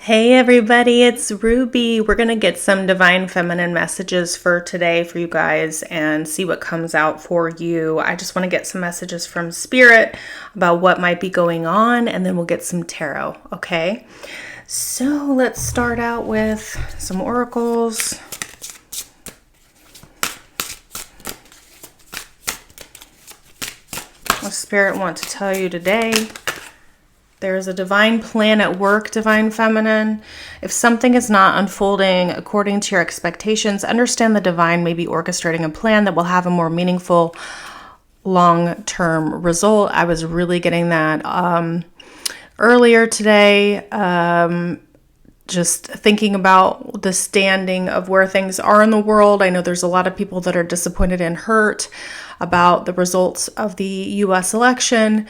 Hey everybody, it's Ruby. We're going to get some divine feminine messages for today for you guys and see what comes out for you. I just want to get some messages from Spirit about what might be going on, and then we'll get some tarot, okay? So let's start out with some oracles. What Spirit wants to tell you today. There's a divine plan at work, divine feminine. If something is not unfolding according to your expectations, understand the divine may be orchestrating a plan that will have a more meaningful long-term result. I was really getting that earlier today, just thinking about the standing of where things are in the world. I know there's a lot of people that are disappointed and hurt about the results of the U.S. election.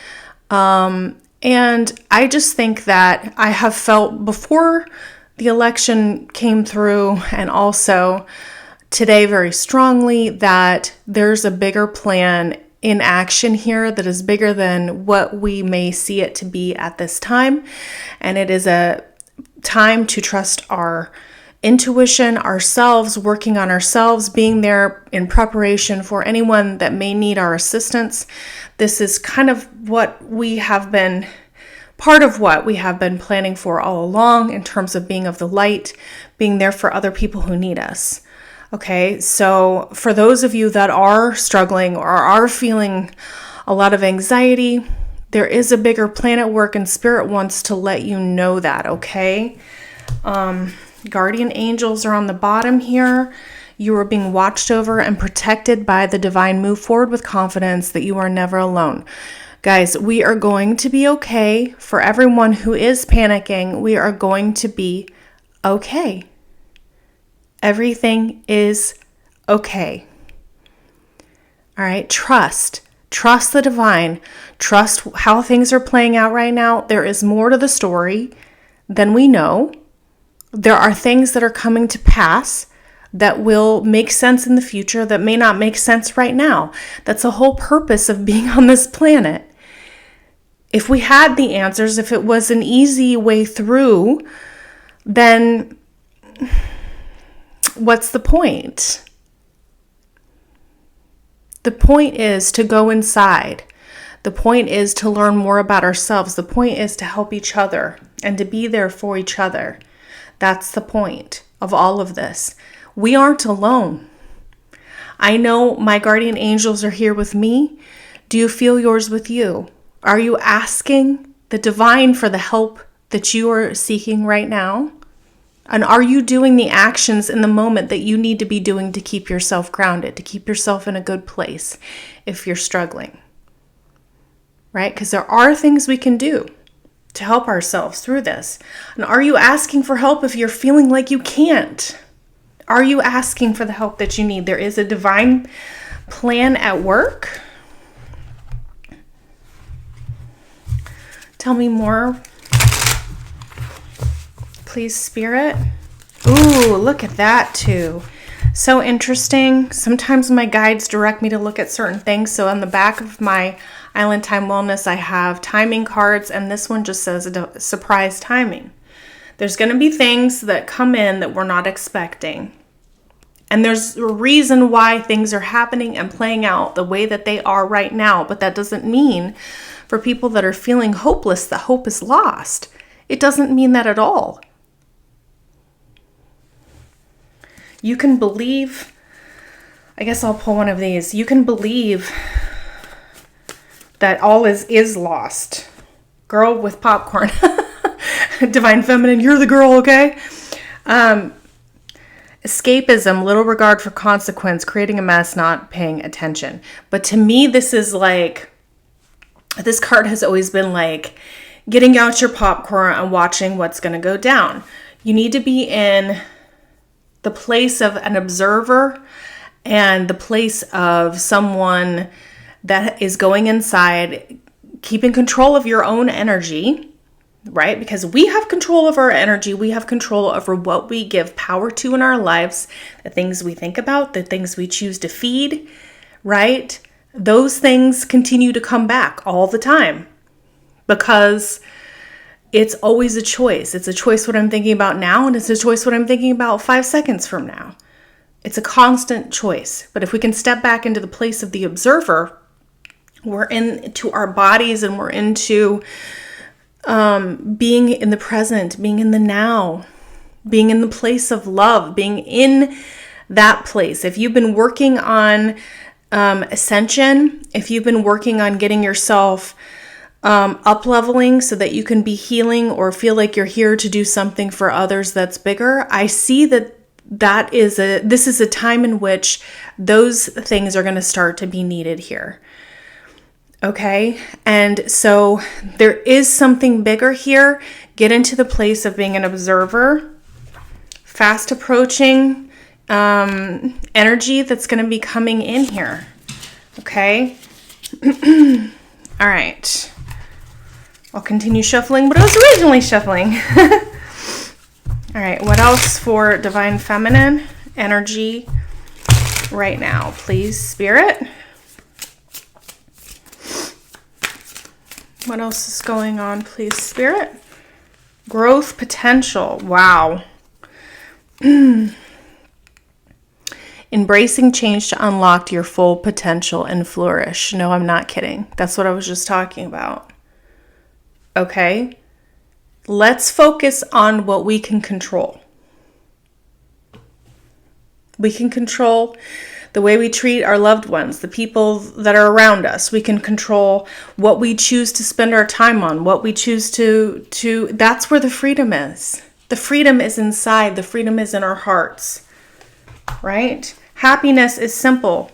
And I just think that I have felt before the election came through, and also today very strongly, that there's a bigger plan in action here that is bigger than what we may see it to be at this time. And it is a time to trust our intuition, ourselves, working on ourselves, being there in preparation for anyone that may need our assistance. This is kind of what we have been, part of what we have been planning for all along in terms of being of the light, being there for other people who need us. Okay, so for those of you that are struggling or are feeling a lot of anxiety, there is a bigger plan at work, and Spirit wants to let you know that, okay? Guardian angels are on the bottom here. You are being watched over and protected by the divine. Move forward with confidence that you are never alone. Guys, we are going to be okay. For everyone who is panicking, we are going to be okay. Everything is okay. All right, trust. Trust the divine. Trust how things are playing out right now. There is more to the story than we know. There are things that are coming to pass that will make sense in the future that may not make sense right now. That's the whole purpose of being on this planet. If we had the answers, if it was an easy way through, then what's the point? The point is to go inside. The point is to learn more about ourselves. The point is to help each other and to be there for each other. That's the point of all of this. We aren't alone. I know my guardian angels are here with me. Do you feel yours with you? Are you asking the divine for the help that you are seeking right now? And are you doing the actions in the moment that you need to be doing to keep yourself grounded, to keep yourself in a good place if you're struggling? Right? Because there are things we can do to help ourselves through this. And are you asking for help if you're feeling like you can't? Are you asking for the help that you need? There is a divine plan at work. Tell me more, please, Spirit. Ooh, look at that too. So interesting. Sometimes my guides direct me to look at certain things. So on the back of my Island Time Wellness, I have timing cards, and this one just says surprise timing. There's going to be things that come in that we're not expecting. And there's a reason why things are happening and playing out the way that they are right now. But that doesn't mean for people that are feeling hopeless that hope is lost. It doesn't mean that at all. You can believe, I guess I'll pull one of these. You can believe that all is lost. Girl with popcorn. Divine feminine, you're the girl, okay? Escapism, little regard for consequence, creating a mess, not paying attention. But to me, this is like, this card has always been like getting out your popcorn and watching what's going to go down. You need to be in the place of an observer and the place of someone that is going inside, keeping control of your own energy, right? Because we have control of our energy. We have control over what we give power to in our lives, the things we think about, the things we choose to feed, right? Those things continue to come back all the time because it's always a choice. It's a choice what I'm thinking about now, and it's a choice what I'm thinking about 5 seconds from now. It's a constant choice. But if we can step back into the place of the observer, we're into our bodies and we're into being in the present, being in the now, being in the place of love, being in that place. If you've been working on ascension, if you've been working on getting yourself up leveling so that you can be healing or feel like you're here to do something for others that's bigger, I see this is a time in which those things are going to start to be needed here. Okay. And so there is something bigger here. Get into the place of being an observer, fast approaching energy that's going to be coming in here. Okay. All right. I'll continue shuffling, but I was originally shuffling. All right. What else for divine feminine energy right now? Please, Spirit. What else is going on, please, Spirit? Growth potential. Wow. Embracing change to unlock your full potential and flourish. No, I'm not kidding. That's what I was just talking about. Okay. Let's focus on what we can control. We can control the way we treat our loved ones, the people that are around us. We can control what we choose to spend our time on, what we choose to that's where the freedom is. The freedom is inside. The freedom is in our hearts, right? Happiness is simple.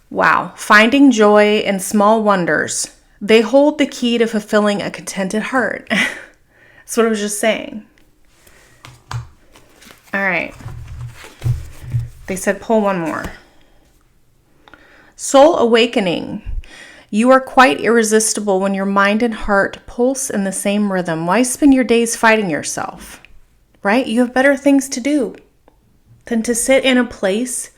Wow. Finding joy in small wonders. They hold the key to fulfilling a contented heart. That's what I was just saying. All right. They said pull one more. Soul awakening. You are quite irresistible when your mind and heart pulse in the same rhythm. Why spend your days fighting yourself? Right? You have better things to do than to sit in a place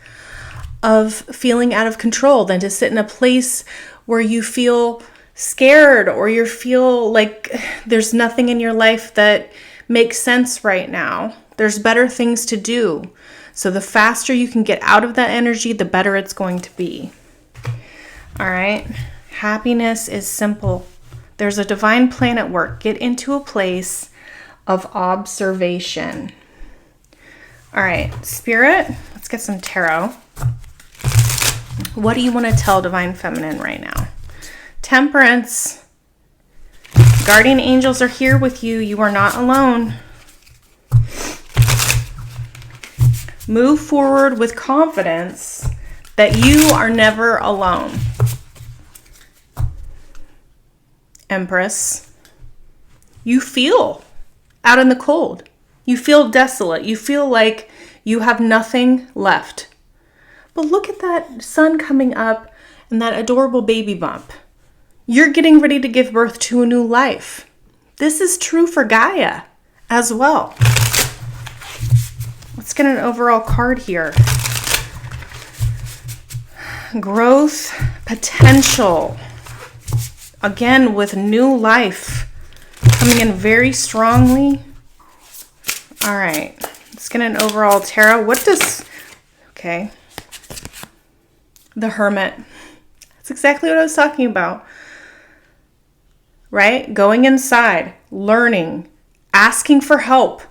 of feeling out of control, than to sit in a place where you feel scared or you feel like there's nothing in your life that makes sense right now. There's better things to do. So the faster you can get out of that energy, the better it's going to be. All right. Happiness is simple. There's a divine plan at work. Get into a place of observation. All right, Spirit, let's get some tarot. What do you want to tell divine feminine right now? Temperance. Guardian angels are here with you. You are not alone. Move forward with confidence that you are never alone. Empress. You feel out in the cold. You feel desolate. You feel like you have nothing left. But look at that sun coming up and that adorable baby bump. You're getting ready to give birth to a new life. This is true for Gaia as well. Let's get an overall card here. Growth potential. Again, with new life coming in very strongly. All right. Let's get an overall tarot. What does... Okay. The Hermit. That's exactly what I was talking about. Right? Going inside, learning, asking for help,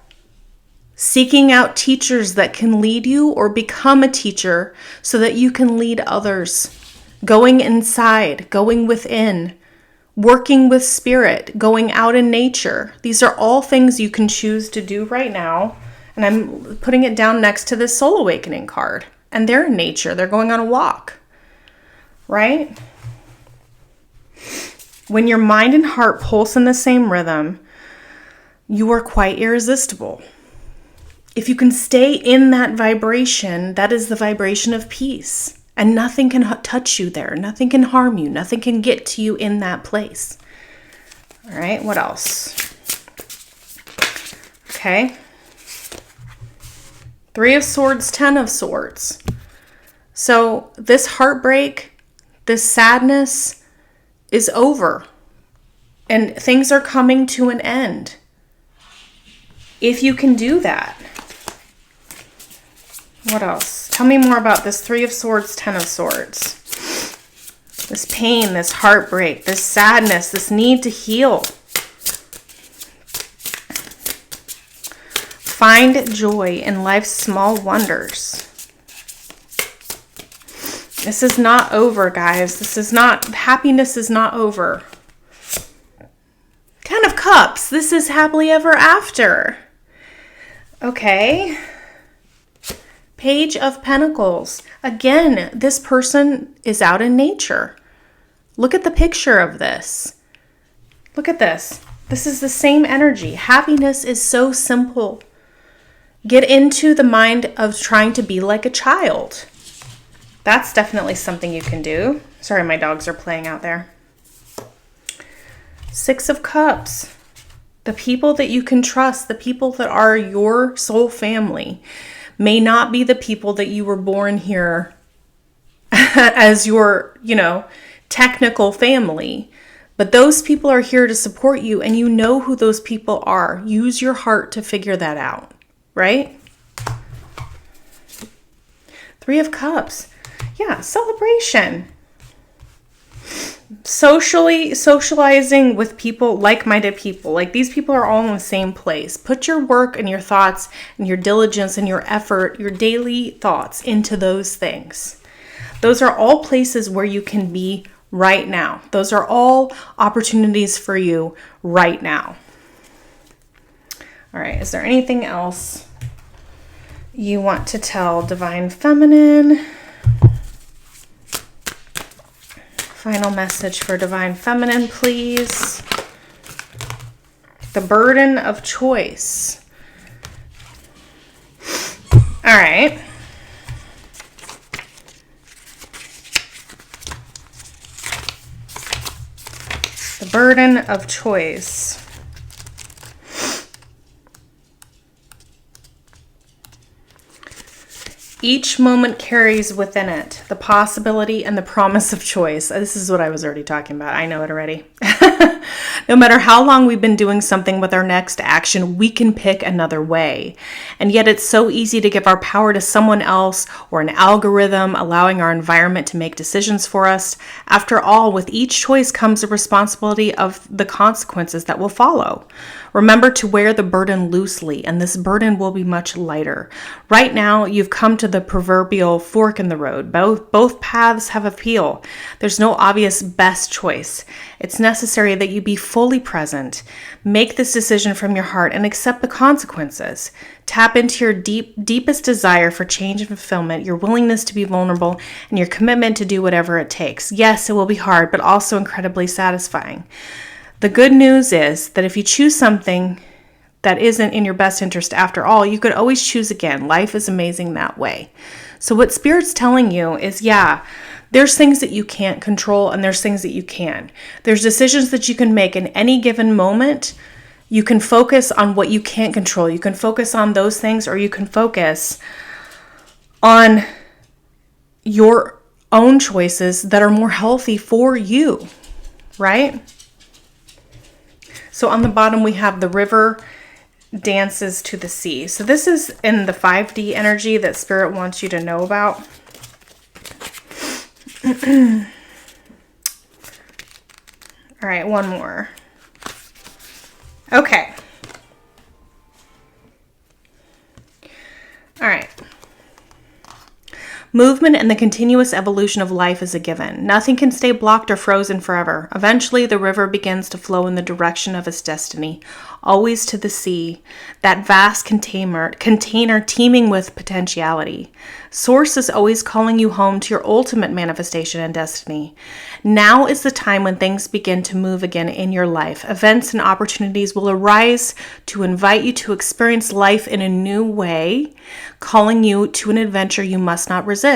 seeking out teachers that can lead you or become a teacher so that you can lead others. Going inside, going within, working with spirit, going out in nature. These are all things you can choose to do right now. And I'm putting it down next to this Soul Awakening card. And they're in nature. They're going on a walk. Right? When your mind and heart pulse in the same rhythm, you are quite irresistible. If you can stay in that vibration, that is the vibration of peace. And nothing can touch you there. Nothing can harm you. Nothing can get to you in that place. All right, what else? Okay. 3 of Swords, 10 of Swords. So this heartbreak, this sadness is over. And things are coming to an end. If you can do that. What else? Tell me more about this 3 of Swords, 10 of Swords. This pain, this heartbreak, this sadness, this need to heal. Find joy in life's small wonders. This is not over, guys. Happiness is not over. 10 of Cups. This is happily ever after. Okay. Page of Pentacles. Again, this person is out in nature. Look at the picture of this. Look at this. This is the same energy. Happiness is so simple. Get into the mind of trying to be like a child. That's definitely something you can do. Sorry, my dogs are playing out there. 6 of Cups. The people that you can trust, the people that are your soul family, may not be the people that you were born here as your, technical family. But those people are here to support you, and you know who those people are. Use your heart to figure that out, right? 3 of Cups. Yeah, celebration. Socializing with people, like-minded people. Like, these people are all in the same place. Put your work and your thoughts and your diligence and your effort, your daily thoughts into those things. Those are all places where you can be right now. Those are all opportunities for you right now. All right, is there anything else you want to tell Divine Feminine? Final message for Divine Feminine, please. The burden of choice. All right. The burden of choice. Each moment carries within it the possibility and the promise of choice. This is what I was already talking about. I know it already. No matter how long we've been doing something with our next action, we can pick another way. And yet it's so easy to give our power to someone else or an algorithm, allowing our environment to make decisions for us. After all, with each choice comes the responsibility of the consequences that will follow. Remember to wear the burden loosely, and this burden will be much lighter. Right now, you've come to the proverbial fork in the road. Both paths have appeal. There's no obvious best choice. It's necessary that you be fully present. Make this decision from your heart and accept the consequences. Tap into your deepest desire for change and fulfillment, your willingness to be vulnerable, and your commitment to do whatever it takes. Yes, it will be hard, but also incredibly satisfying. The good news is that if you choose something that isn't in your best interest after all, you could always choose again. Life is amazing that way. So what Spirit's telling you is, there's things that you can't control and there's things that you can. There's decisions that you can make in any given moment. You can focus on what you can't control. You can focus on those things, or you can focus on your own choices that are more healthy for you, right? So on the bottom, we have the river dances to the sea. So this is in the 5D energy that Spirit wants you to know about. All right, one more. Okay. All right. Movement and the continuous evolution of life is a given. Nothing can stay blocked or frozen forever. Eventually, the river begins to flow in the direction of its destiny, always to the sea, that vast container teeming with potentiality. Source is always calling you home to your ultimate manifestation and destiny. Now is the time when things begin to move again in your life. Events and opportunities will arise to invite you to experience life in a new way, calling you to an adventure you must not resist.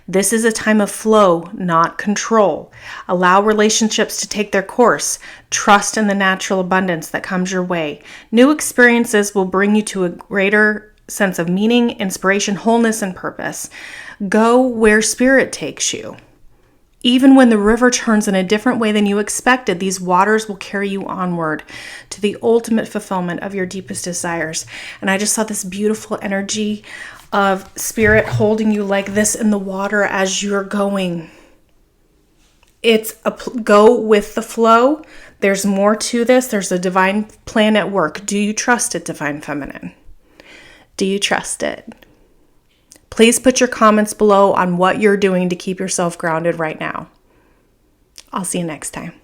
This is a time of flow, not control. Allow relationships to take their course. Trust in the natural abundance that comes your way. New experiences will bring you to a greater sense of meaning, inspiration, wholeness, and purpose. Go where Spirit takes you. Even when the river turns in a different way than you expected, these waters will carry you onward to the ultimate fulfillment of your deepest desires. And I just saw this beautiful energy of spirit holding you like this in the water as you're going. It's go with the flow. There's more to this. There's a divine plan at work. Do you trust it, Divine Feminine? Do you trust it? Please put your comments below on what you're doing to keep yourself grounded right now. I'll see you next time.